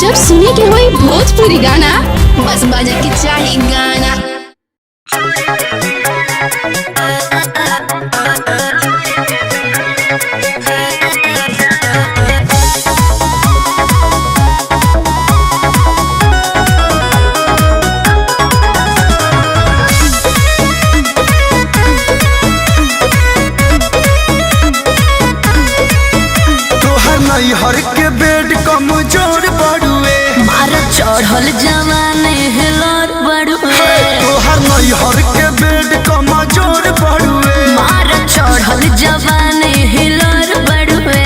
जब सुने के होई भोजपुरी गाना बस बजे के चाही गाना। हर के बेड कमजोर बड़ुए मारा चढ़ल जवाने हेलर बड़ुए तोहर नहीं हर के बेड कमजोर बड़ुए मारा चढ़ल जवाने हेलर बड़ुए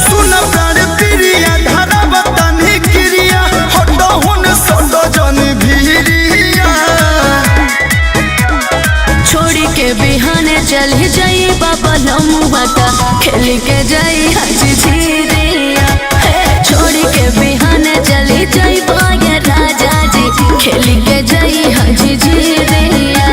सुन प्यार प्रिया धारा बतानी क्रिया हटो हुन सटो जन भीरिया छोड़ी के बिहाने चल जाई बाबा लमुआ का खेल के जाई हजी झीरिया छोड़ी के बिहाने चली जाई बागे राजा जी खेल के जाई हजी झीरिया।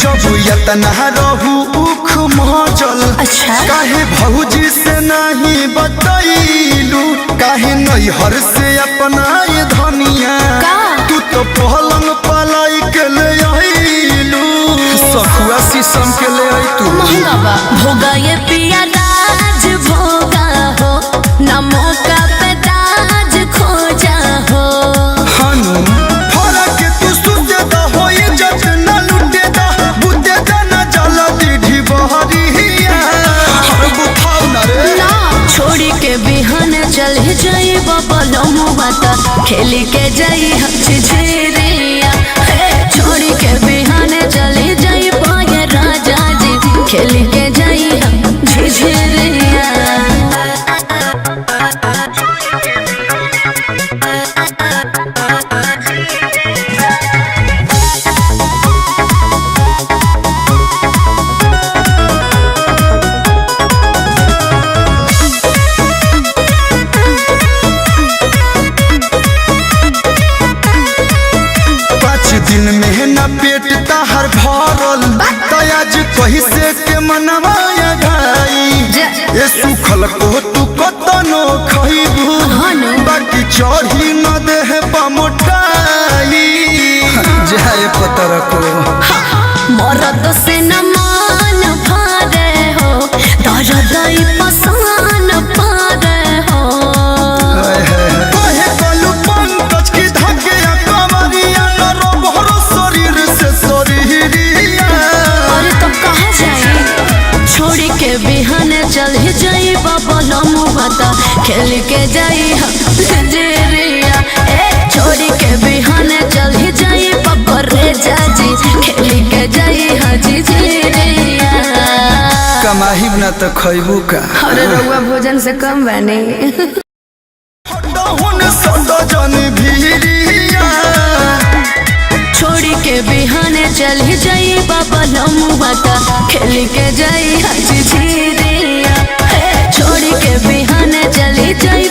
जब यतना रहू उख महजल अच्छा काहे भौजी से नहीं बतैलू काहे नहीं हर से अपना ये धनिया का? तू तो पहलंग पलाई के ले आइलू सखुआ शीशम के ले आई तू महंगा बा भोगा ये पिया राज भोगा हो ना मौका पे ताज खोजा हो हनु फरक तू सुते द होई जत न लुटे द बुते द न जल दीढ़ी बहरिया हर बुखाव न रे ना छोड़ी के बिहान चल जाई बाबा लमुआ ता खेल के जाई हची झेरिया छोड़ी के बिहान चल जाई बागे राजा जी खेल के जाई हम झिझेरिया। दिन में न पेट ताहर भरल तयाज कही से के मनवाया घाई ये सुखल को तू कतनो खइबू बाकी चढ़ी न देह पमोटाई जाए पतर को मरद से न मान भारे हो दर्द पसान पारे हो कहे कलू पंकज की धके कमरिया न रोबरो शरीर से शरीरिया अरे तो कहाँ जाई छोड़ी के बिहान चल जाई बाबा लमुआ ता खेल के जाई हम जेरिया छोड़ी के बिहान चल जाई बाबा रे जाजी खेल के जाई हाजी जेरिया। कमाही न तो खइबू का अरे रउआ भोजन से कम बने छोड़ी के बिहाने चल जाई बाबा लमुआ ता खेल के जाई हजी झीरिया छोड़ी के बिहाने चली जाई